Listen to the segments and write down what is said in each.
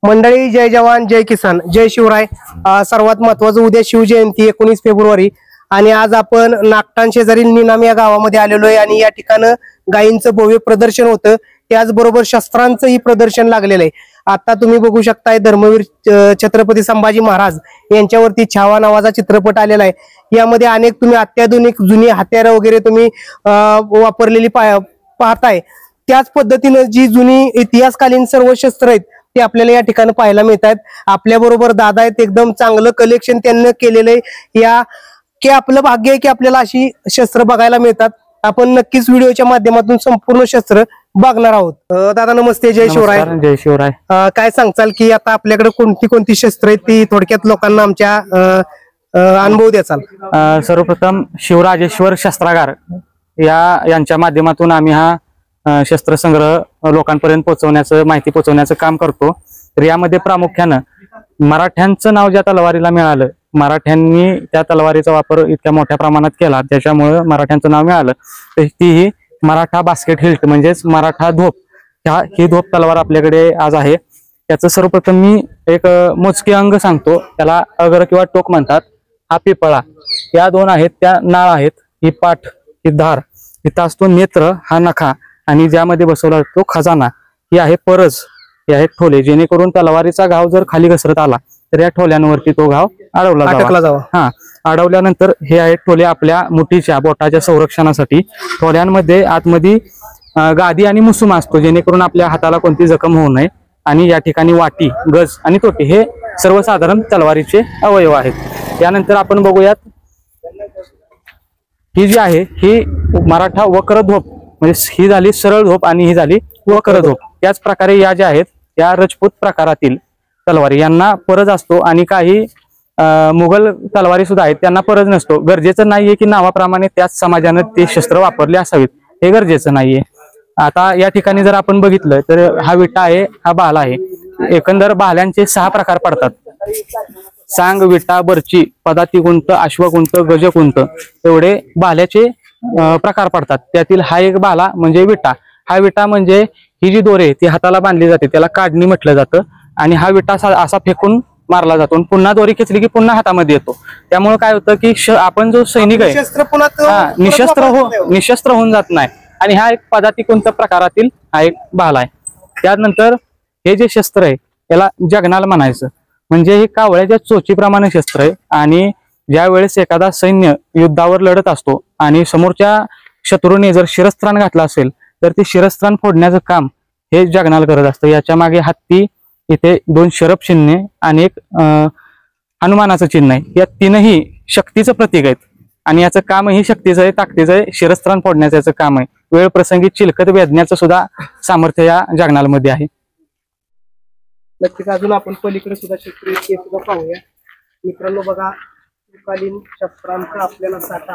मंडळी, जय जवान जय किसान जय शिवराय। सर्वात महत्वाचं उद्या शिवजयंती 19 फेब्रुवारी आणि आज आपण नागटान शेजारील निनाम या गावामध्ये आलेलो आहे आणि या ठिकाणी गायींचं भव्य प्रदर्शन होतं, त्याचबरोबर शस्त्रांचंही प्रदर्शन लागलेलं आहे। आता तुम्ही बघू शकताय धर्मवीर छत्रपती संभाजी महाराज यांच्यावरती छावा नावाचा चित्रपट आलेला आहे। यामध्ये अनेक तुम्ही अत्याधुनिक जुनी हत्यारं वगैरे तुम्ही वापरलेली पाहताय। त्याच पद्धतीने जी जुनी इतिहासकालीन सर्व शस्त्र आहेत ते आपल्याला या ठिकाणी पाहायला मिळतात। आपल्या बरोबर दादा आहेत, एकदम चांगलं कलेक्शन त्यांनी केलेलं आहे। या की आपलं भाग्य आहे की आपल्याला अशी शस्त्र बघायला मिळतात। आपण नक्कीच व्हिडिओच्या माध्यमातून संपूर्ण शस्त्र बघणार आहोत। दादा नमस्ते, जय शिवराय। जय शिवराय। काय सांगचाल की आता आपल्याकडे कोणती कोणती शस्त्र आहेत ती थोडक्यात लोकांना आमच्या अनुभव द्याचाल? सर्वप्रथम शिवराजेश्वर शस्त्रागार यांच्या माध्यमातून आम्ही हा शस्त्र संग्रह लोकांपर्यंत पोहोचवण्याचं, माहिती पोहोचवण्याचं काम करतो। तर यामध्ये प्रामुख्यानं मराठ्यांचं नाव ज्या तलवारीला मिळालं, मराठ्यांनी त्या तलवारीचा वापर इतक्या मोठ्या प्रमाणात केला त्याच्यामुळे मराठ्यांचं नाव मिळालं, तर ती मराठा बास्केट हिल्ट म्हणजेच मराठा धोप, ही धोप तलवार आपल्याकडे आज आहे। त्याचं सर्वप्रथम मी एक मोजके अंग सांगतो, त्याला अगर किंवा टोक म्हणतात। हा पिपळा, या दोन आहेत त्या नाळ आहेत, ही पाठ, ही धार, इथं असतो नेत्र, हा नखा, आणि ज्यामध्ये बसवला तो खजाना, ही आहे परज, हे आहेत ठोले, जेणेकरून तलवारीचा घाव जर खाली घसरत आला तर या ठोल्यांवरती तो घाव अडवला जावा। हा, अडवल्यानंतर हे आहेत ठोले आपल्या मुठीच्या बोटाच्या संरक्षणासाठी। ठोल्यांमध्ये आतमध्ये गादी आणि मुसुमा असतो, जेणेकरून आपल्या हाताला कोणती जखम होऊ नये। आणि या ठिकाणी वाटी, गज आणि तोटी हे सर्वसाधारण तलवारीचे अवयव आहेत। यानंतर आपण बघूयात, ही जी आहे ही मराठा वक्र धोप, म्हणजे ही झाली सरळ धोप आणि ही झाली वक्र धोप। त्याच प्रकारे या ज्या आहेत या राजपूत प्रकारातील तलवारी, यांना परज असतो, आणि काही मुघल तलवारी सुद्धा आहेत त्यांना परज नसतो। गरजेचं नाहीये की नावाप्रमाणे त्याच समाजाने ते शस्त्र वापरले असावेत, हे गरजेचं नाहीये। आता या ठिकाणी जर आपण बघितलं तर हा विटा आहे, हा भाला आहे। एकंदर भाल्यांचे 6 प्रकार पडतात: सांग, विटा, बर्ची, पदातिकुंत, अश्वकुंत, गजकुंत, एवढे भाल्याचे प्रकार पडतात। त्यातील हा एक भाला म्हणजे विटा। हा विटा म्हणजे ही जी दोरे ती हाताला बांधली जाते त्याला काढणी म्हटलं जातं, आणि हा विटा असा फेकून मारला जातो आणि पुन्हा दोरी खेचली की पुन्हा हातामध्ये येतो। त्यामुळे काय होतं की आपण जो सैनिक आहे निशस्त्र होऊन जात नाही, आणि हा एक पदातिकुंत प्रकारातील हा एक भाला आहे। त्यानंतर हे जे शस्त्र आहे याला जगनाल म्हणायचं, म्हणजे हे कावळ्याच्या चोचीप्रमाणे शस्त्र आहे, आणि ज्या वेळेस एखादा सैन्य युद्धावर लढत असतो आणि समोरच्या शत्रूने जर शिरस्त्राण घातला असेल तर ते शिरस्त्राण फोडण्याचं काम हे जगनाल करत असतं। याच्या मागे हत्ती, इथे 2 शरभ चिन्हे आणि एक हनुमानाचं चिन्ह आहे। या तीनही शक्तीचं प्रतीक आहेत, आणि याचं कामही शक्तीचं आहे, ताकदीचं आहे, शिरस्त्राण फोडण्याचं याचं काम आहे। वेळ प्रसंगी चिलखत वेधण्याचं सुद्धा सामर्थ्य या जगनालमध्ये आहे। नक्कीच अजून आपण पलीकडे सुद्धा शस्त्र सुद्धा पाहूया मित्रांनो। बघा, कालीन शस्त्रांचा आपल्याला साठा,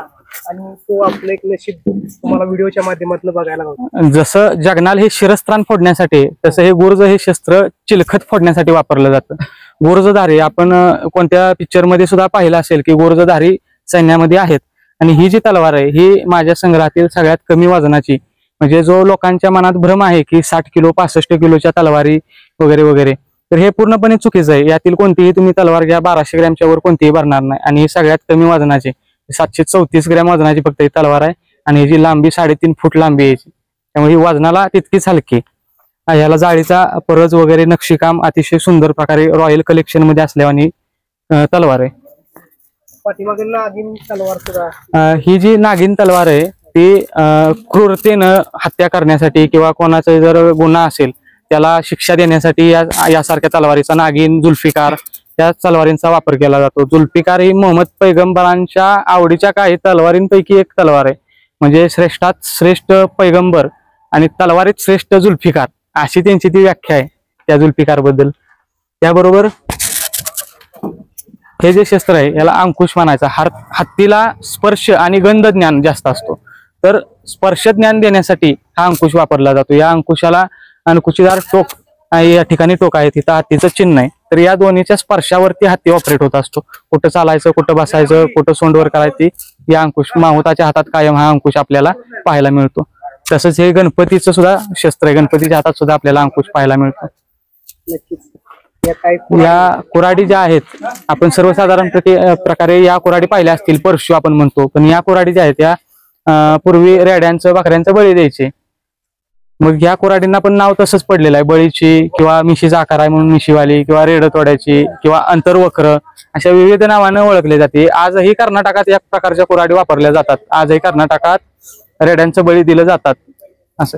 आणि तो आपलं एक नशीब तुम्हाला व्हिडिओच्या माध्यमातून बघायला मिळतं। जसं जगनाल हे शिरस्त्राण फोडण्यासाठी, तसं हे गुर्ज हे शस्त्र चिलखत फोडण्यासाठी वापरलं जातं। गुर्जधारी आपण कोणत्या पिक्चर मध्ये सुद्धा पाहिलं असेल की गुर्जधारी सैन्यामध्ये आहेत। आणि ही जी तलवार आहे ही माझ्या संग्रहातील सगळ्यात कमी वजनाची, म्हणजे जो लोकांच्या मनात भ्रम आहे की 60 किलो 65 किलोच्या तलवारी वगैरे वगैरे, तर हे पूर्णपणे चुकीचं आहे। यातील कोणतीही तुम्ही तलवार घ्या 1200 ग्रॅमच्या वर कोणतीही भरणार नाही, आणि ही सगळ्यात कमी वजनाची 734 ग्रॅम वजनाची फक्त ही तलवार आहे, आणि ह्याची लांबी 3.5 फूट लांबी यायची, त्यामुळे ही वजनाला तितकीच हलकी। ह्याला जाळीचा परज वगैरे नक्षीकाम अतिशय सुंदर प्रकारे रॉयल कलेक्शन मध्ये असल्याने तलवार आहे। पाठीमागे नागिन तलवार सुद्धा, ही जी नागिन तलवार आहे ती क्रूरतेनं हत्या करण्यासाठी किंवा कोणाचा जर गुन्हा असेल त्याला शिक्षा देण्यासाठी यासारख्या तलवारीचा, नागिन, जुल्फिकार या तलवारींचा वापर केला जातो। जुल्फिकार ही मोहम्मद पैगंबरांच्या आवडीच्या काही तलवारींपैकी एक तलवार आहे, म्हणजे श्रेष्ठात श्रेष्ठ पैगंबर आणि तलवारीत श्रेष्ठ जुल्फिकार, अशी त्यांची ती व्याख्या आहे त्या जुल्फिकार बद्दल। त्याबरोबर हे जे शस्त्र आहे याला अंकुश म्हणायचा। हत्तीला स्पर्श आणि गंध ज्ञान जास्त असतो, तर स्पर्श ज्ञान देण्यासाठी हा अंकुश वापरला जातो। या अंकुशाला अंकुशीदार टोक, या ठिकाणी टोक आहे, तिथं हत्तीचं चिन्ह आहे, तर या दोन्हीच्या स्पर्शावरती हत्ती ऑपरेट होत असतो। कुठं चालायचं, कुठं बसायचं, कुठं सोंडवर करायची, या अंकुश माहुताच्या हातात कायम हा अंकुश आपल्याला पाहायला मिळतो। तसंच हे गणपतीचं सुद्धा शस्त्र आहे, गणपतीच्या हातात सुद्धा आपल्याला अंकुश पाहायला मिळतो। नक्कीच या कुऱ्हाडी ज्या आहेत, आपण सर्वसाधारण प्रकारे या कुऱ्हाडी पाहिल्या असतील, परशु आपण म्हणतो, पण या कुऱ्हाडी ज्या आहेत या पूर्वी रेड्यांचं बकऱ्यांचं बळी द्यायचे. मग ह्या कुऱ्हाडींना पण नाव तसंच पडलेलं आहे, बळीची किंवा मिशीचा आकार आहे म्हणून मिशीवाली किंवा रेड तोड्याची किंवा अंतर्वक्र अशा विविध नावाने ओळखले जाते. आजही कर्नाटकात या प्रकारच्या कुऱ्हाडी वापरल्या जातात. आजही कर्नाटकात रेड्यांचं बळी दिलं जातात. असं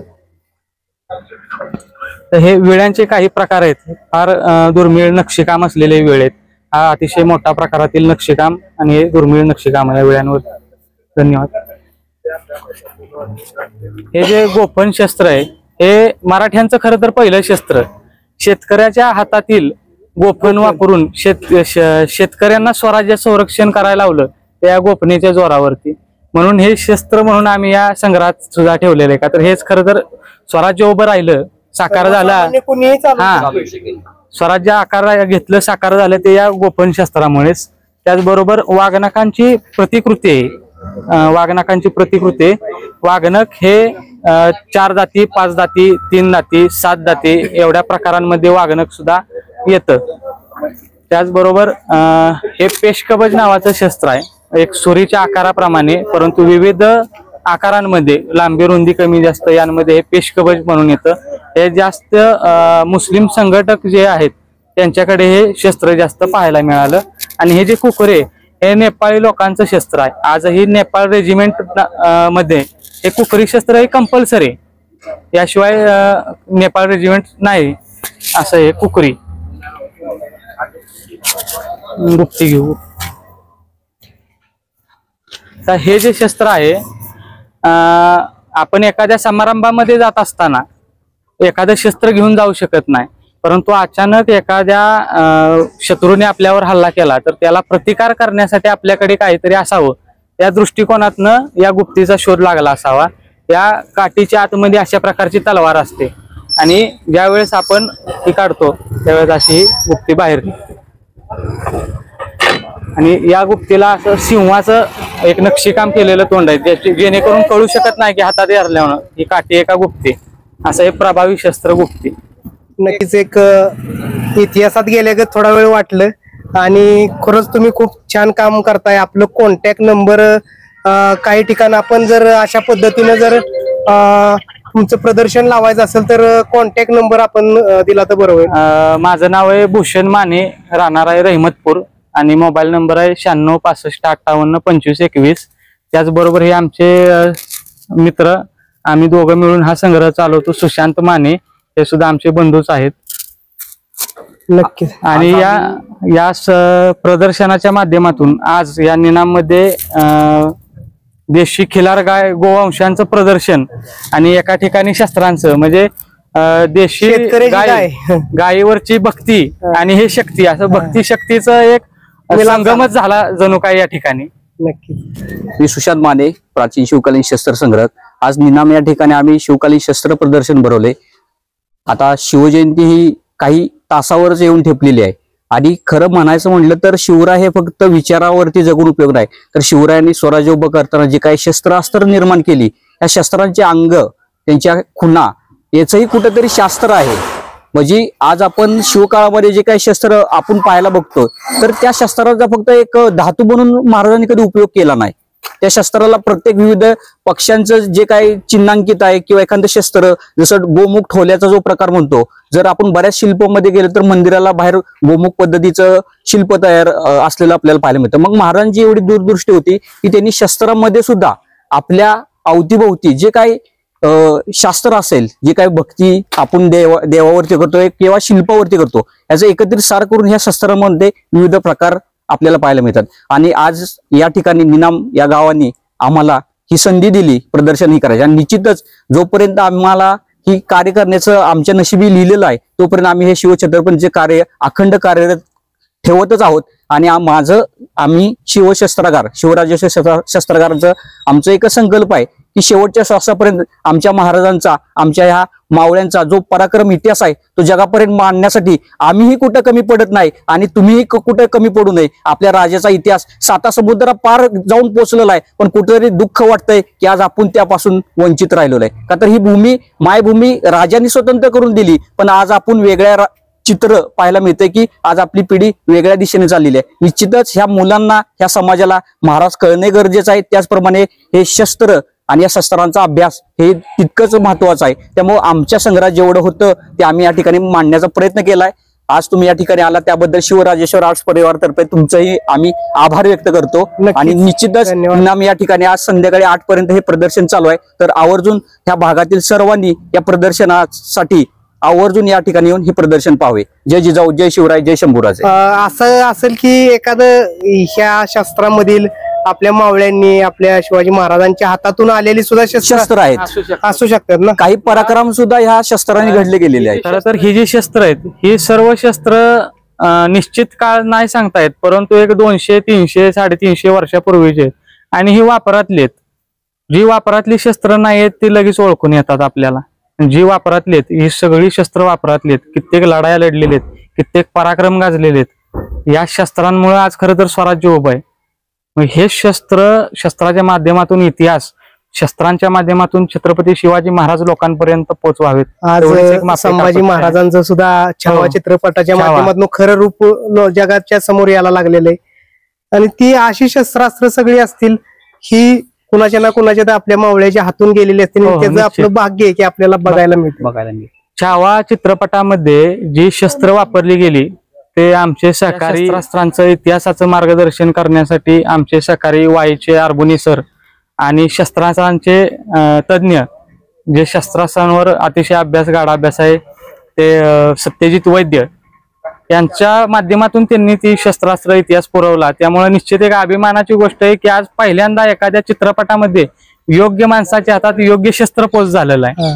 तर हे विळ्यांचे काही प्रकार आहेत. फार दुर्मिळ नक्षीकाम असलेले विळे आहेत. हा अतिशय मोठ्या प्रकारातील नक्षीकाम आणि हे दुर्मिळ नक्षीकाम आहे या विळ्यांवर. धन्यवाद. हे जे गोफण शस्त्र आहे हे मराठ्यांचं खरं तर पहिलं शस्त्र. शेतकऱ्याच्या हातातील गोफण वापरून शेतकऱ्यांना स्वराज्य संरक्षण करायला लावलं त्या गोफणीच्या जोरावरती. म्हणून हे शस्त्र म्हणून आम्ही या संग्रहात सुद्धा ठेवलेलं आहे. का तर हेच खरं तर स्वराज्य उभं राहिलं, साकार झाला, हा स्वराज्य आकार घेतलं, साकार झालं ते या गोफण शस्त्रामुळेच. त्याचबरोबर वाघनखांची प्रतिकृती आहे. वाघनखांची प्रतिकृती, वाघनख हे 4 दाती, 5 दाती, 3 दाती, 7 दाती एवढ्या प्रकारांमध्ये वाघनख सुद्धा येतं. त्याचबरोबर हे पेशकवच नावाचं शस्त्र आहे. एक सुरीच्या आकाराप्रमाणे परंतु विविध आकारांमध्ये, लांबी रुंदी कमी जास्त यांमध्ये हे पेशकवच म्हणून येतं. हे जास्त मुस्लिम संघटक जे आहेत त्यांच्याकडे हे शस्त्र जास्त पाहायला मिळालं. आणि हे जे कुकरे हे नेपाळी लोकांचं शस्त्र आहे. आजही नेपाळ रेजिमेंट मध्ये हे कुकरी शस्त्र हे कंपल्सरी, याशिवाय नेपाळ रेजिमेंट नाही. असं हे कुकरी गुप्ती घेऊ. तर हे जे शस्त्र आहे आपण एखाद्या समारंभामध्ये जात असताना एखादं शस्त्र घेऊन जाऊ शकत नाही. परंतु अचानक एखाद्या शत्रूने आपल्यावर हल्ला केला तर त्याला प्रतिकार करण्यासाठी आपल्याकडे काहीतरी असावं, या दृष्टिकोनातनं या गुप्तीचा शोध लागला असावा. या काठीच्या आतमध्ये अशा प्रकारची तलवार असते आणि ज्यावेळेस आपण ती काढतो त्यावेळेस अशी ही गुप्ती बाहेर निघते. आणि या गुप्तीला असं सिंहाचं एक नक्षीकाम केलेलं तोंड आहे, जेणेकरून कळू शकत नाही की हातात धरल्यावर ही काठी आहे का गुप्ती. असं हे प्रभावी शस्त्र गुप्ती. नक्कीच एक इतिहासात गेल्या थोडा वेळ वाटलं आणि खरंच तुम्ही खूप छान काम करताय. आपलं कॉन्टॅक्ट नंबर काही ठिकाणी आपण जर अशा पद्धतीनं जर तुमचं प्रदर्शन लावायचं असेल तर कॉन्टॅक्ट नंबर आपण दिला तर बरं होईल. माझं नाव आहे भूषण माने, राहणार आहे रहिमतपूर आणि मोबाईल नंबर आहे 96 65 58 25 21. त्याचबरोबर हे आमचे मित्र, आम्ही दोघं मिळून हा संग्रह चालवतो. सुशांत माने हे सुद्धा आमचे बंधूच आहेत. नक्कीच. आणि या प्रदर्शनाच्या माध्यमातून आज या निनाममध्ये देशी खिलार गाय गोवंशांचं प्रदर्शन आणि एका ठिकाणी शस्त्रांचं, म्हणजे देशी गायीवरची भक्ती आणि हे शक्ती, असं भक्ती शक्तीचं एक संगमच झाला जणू काय या ठिकाणी. नक्की. मी सुशांत माने, प्राचीन शिवकालीन शस्त्र संग्रह. आज निनाम या ठिकाणी आम्ही शिवकालीन शस्त्र प्रदर्शन भरवले. आता शिवजयंती ही काही तासावरच येऊन ठेपलेली आहे आणि खरं म्हणायचं म्हटलं तर शिवराय हे फक्त विचारावरती जगून उपयोग नाही, तर शिवरायांनी स्वराज्य उभं करताना जे काही शस्त्रास्त्र निर्माण केली, या शस्त्रांचे अंग, त्यांच्या खुणा याचंही कुठेतरी शास्त्र आहे. म्हणजे आज आपण शिवकाळामध्ये जे काही शस्त्र आपण पाहायला बघतो तर त्या शस्त्राचा फक्त एक धातू बनून महाराजांनी कधी उपयोग केला नाही. त्या शस्त्राला प्रत्येक विविध पक्ष्यांचं जे काही चिन्हांकित आहे किंवा एखादं शस्त्र, जसं गोमुख ठोल्याचा जो प्रकार म्हणतो, जर आपण बऱ्याच शिल्पामध्ये गेलो तर मंदिराला बाहेर गोमुख पद्धतीचं शिल्प तयार असलेलं आपल्याला पाहायला मिळतं. मग महाराजांची एवढी दूरदृष्टी होती की त्यांनी शस्त्रामध्ये सुद्धा आपल्या अवतीभोवती जे काही शास्त्र असेल, जे काही भक्ती आपण देवावरती करतोय किंवा शिल्पावरती करतो, याचं एकत्रित सार करून ह्या शस्त्रामध्ये विविध प्रकार आपल्याला पाहायला मिळतात. आणि आज या ठिकाणी निनाम या गावांनी आम्हाला ही संधी दिली प्रदर्शन ही करायची. आणि निश्चितच जोपर्यंत आम्हाला ही कार्य करण्याचं आमच्या नशिबी लिहिलेलं आहे तोपर्यंत आम्ही हे शिवछत्रपतीचे कार्य अखंड कार्यरत ठेवतच आहोत. आणि आम्ही शिवशस्त्रागार, शिवराज्य शस्त्रागारांचं आमचा एकच संकल्प आहे की शेवटच्या श्वासापर्यंत आमच्या महाराजांचा, आमच्या ह्या मावळ्यांचा जो पराक्रम इतिहास आहे तो जगापर्यंत मांडण्यासाठी आम्हीही कुठं कमी पडत नाही आणि तुम्हीही कुठे कमी पडू नये. आपल्या राजाचा इतिहास 7 समुद्रा पार जाऊन पोहोचलेला आहे, पण कुठेतरी दुःख वाटतंय की आज आपण त्यापासून वंचित राहिलेलो आहे. का तर ही भूमी, मायभूमी राजांनी स्वतंत्र करून दिली, पण आज आपण वेगळ्या चित्र पाहायला मिळतंय की आज आपली पिढी वेगळ्या दिशेने चाललेली आहे. निश्चितच ह्या मुलांना, ह्या समाजाला महाराज कळणे गरजेचं आहे. त्याचप्रमाणे हे शस्त्र आणि या शस्त्रांचा अभ्यास हे तितकंच महत्वाचं आहे. त्यामुळे आमच्या संग्रहात जेवढं होतं ते आम्ही या ठिकाणी मांडण्याचा प्रयत्न केलाय. आज तुम्ही या ठिकाणी आला त्याबद्दल शिवराजेश्वर आर्ट्स परिवारातर्फे तुमचंही आम्ही आभार व्यक्त करतो. आणि निश्चितच निनाम या ठिकाणी आज संध्याकाळी 8 पर्यंत हे प्रदर्शन चालू आहे. तर आवर्जून ह्या भागातील सर्वांनी या प्रदर्शनासाठी आवर्जून या ठिकाणी येऊन हे प्रदर्शन पाहावे. जय जिजाऊ, जय शिवराय, जय शंभूराजे. असं असेल की एखादं ह्या शस्त्रामधील आपल्या मावळ्यांनी, आपल्या शिवाजी महाराजांच्या हातातून आलेली सुद्धा शस्त्र आहेत, असू शकतात ना. काही पराक्रम सुद्धा ह्या शस्त्रांनी घडले गेलेले आहेत. खरं तर ही जी शस्त्र आहेत ही सर्व शस्त्र निश्चित काळ नाही सांगता येत, परंतु एक 200, 300, 350 वर्षापूर्वीचे आहेत. आणि ही वापरातली आहेत. जी वापरातली शस्त्र नाही आहेत ती लगेच ओळखून येतात आपल्याला. जी वापरातली आहेत ही सगळी शस्त्र वापरातली आहेत. कित्येक लढाया लढलेले आहेत, कित्येक पराक्रम गाजलेले आहेत. या शस्त्रांमुळे आज खरं तर स्वराज्य उभं आहे. हे शस्त्राच्या माध्यमातून इतिहास, शस्त्रांच्या माध्यमातून छत्रपती शिवाजी महाराज लोकांपर्यंत पोहोचवावेत. आज संभाजी महाराजांचं सुद्धा छावा चित्रपटाच्या माध्यमातून खरं रूप जगाच्या समोर यायला लागलेलं आहे. आणि ती अशी शस्त्रास्त्र सगळी असतील ही कुणाच्या ना कुणाच्या तर आपल्या मावळ्याच्या हातून गेलेली असतील. त्याचं आपलं भाग्य आहे की आपल्याला बघायला मिळतं. छावा चित्रपटामध्ये जी शस्त्र वापरली गेली ते आमचे सहकारी शस्त्रास्त्रांचं इतिहासाचं मार्गदर्शन करण्यासाठी आमचे सहकारी वाईचे अर्बुनी सर आणि शस्त्रास्त्रांचे तज्ञ, जे शस्त्रास्त्रांवर अतिशय गाढा अभ्यास आहे, ते सत्यजित वैद्य यांच्या माध्यमातून त्यांनी ती शस्त्रास्त्र इतिहास पुरवला. त्यामुळे निश्चित एक अभिमानाची गोष्ट आहे की आज पहिल्यांदा एखाद्या चित्रपटामध्ये योग्य माणसाच्या हातात योग्य शस्त्र पोच झालेलं आहे.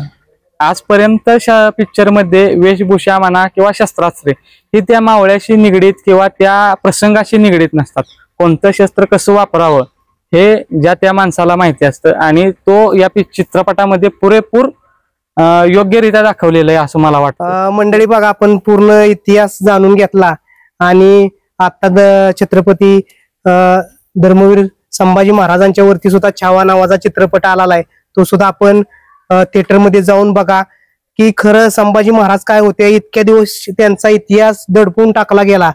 आजपर्यंत पिक्चर मध्ये वेशभूषा म्हणा किंवा शस्त्रास्त्रे ही त्या मावळ्याशी निगडीत किंवा त्या प्रसंगाशी निगडीत नसतात. कोणतं शस्त्र कसं वापरावं हे ज्या त्या माणसाला माहिती असतं आणि तो या चित्रपटामध्ये पुरेपूर योग्यरित्या दाखवलेलं आहे असं मला वाटतं. मंडळी बघा, आपण पूर्ण इतिहास जाणून घेतला आणि आता छत्रपती धर्मवीर संभाजी महाराजांच्या वरती सुद्धा छावा नावाचा चित्रपट आलेला आहे. तो सुद्धा आपण थिएटरमध्ये जाऊन बघा की खरं संभाजी महाराज काय होते. इतक्या दिवस त्यांचा इतिहास दडपून टाकला गेला.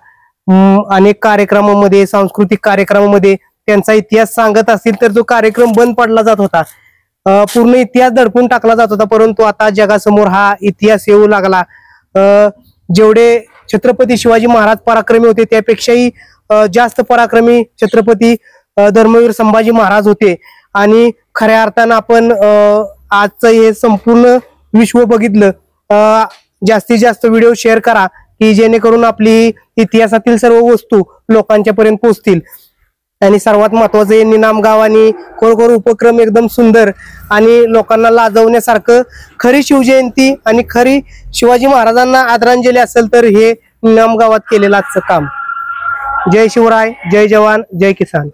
अनेक कार्यक्रमामध्ये, सांस्कृतिक कार्यक्रमामध्ये त्यांचा इतिहास सांगत असतील तर तो कार्यक्रम बंद पडला जात होता. पूर्ण इतिहास दडपून टाकला जात होता. परंतु आता जगासमोर हा इतिहास येऊ लागला. जेवढे छत्रपती शिवाजी महाराज पराक्रमी होते त्यापेक्षाही जास्त पराक्रमी छत्रपती धर्मवीर संभाजी महाराज होते. आणि खऱ्या अर्थानं आपण आजचं हे संपूर्ण विश्व बघितलं. जास्तीत जास्त व्हिडिओ शेअर करा की जेणेकरून आपली इतिहासातील सर्व वस्तू लोकांच्या पर्यंत पोहोचतील. आणि सर्वात महत्वाचं हे निनाम गाव आणि खरोखर उपक्रम एकदम सुंदर आणि लोकांना लाजवण्यासारखं. खरी शिवजयंती आणि खरी शिवाजी महाराजांना आदरांजली असेल तर हे निनाम गावात केलेलं आजचं काम. जय शिवराय, जय जवान, जय किसान.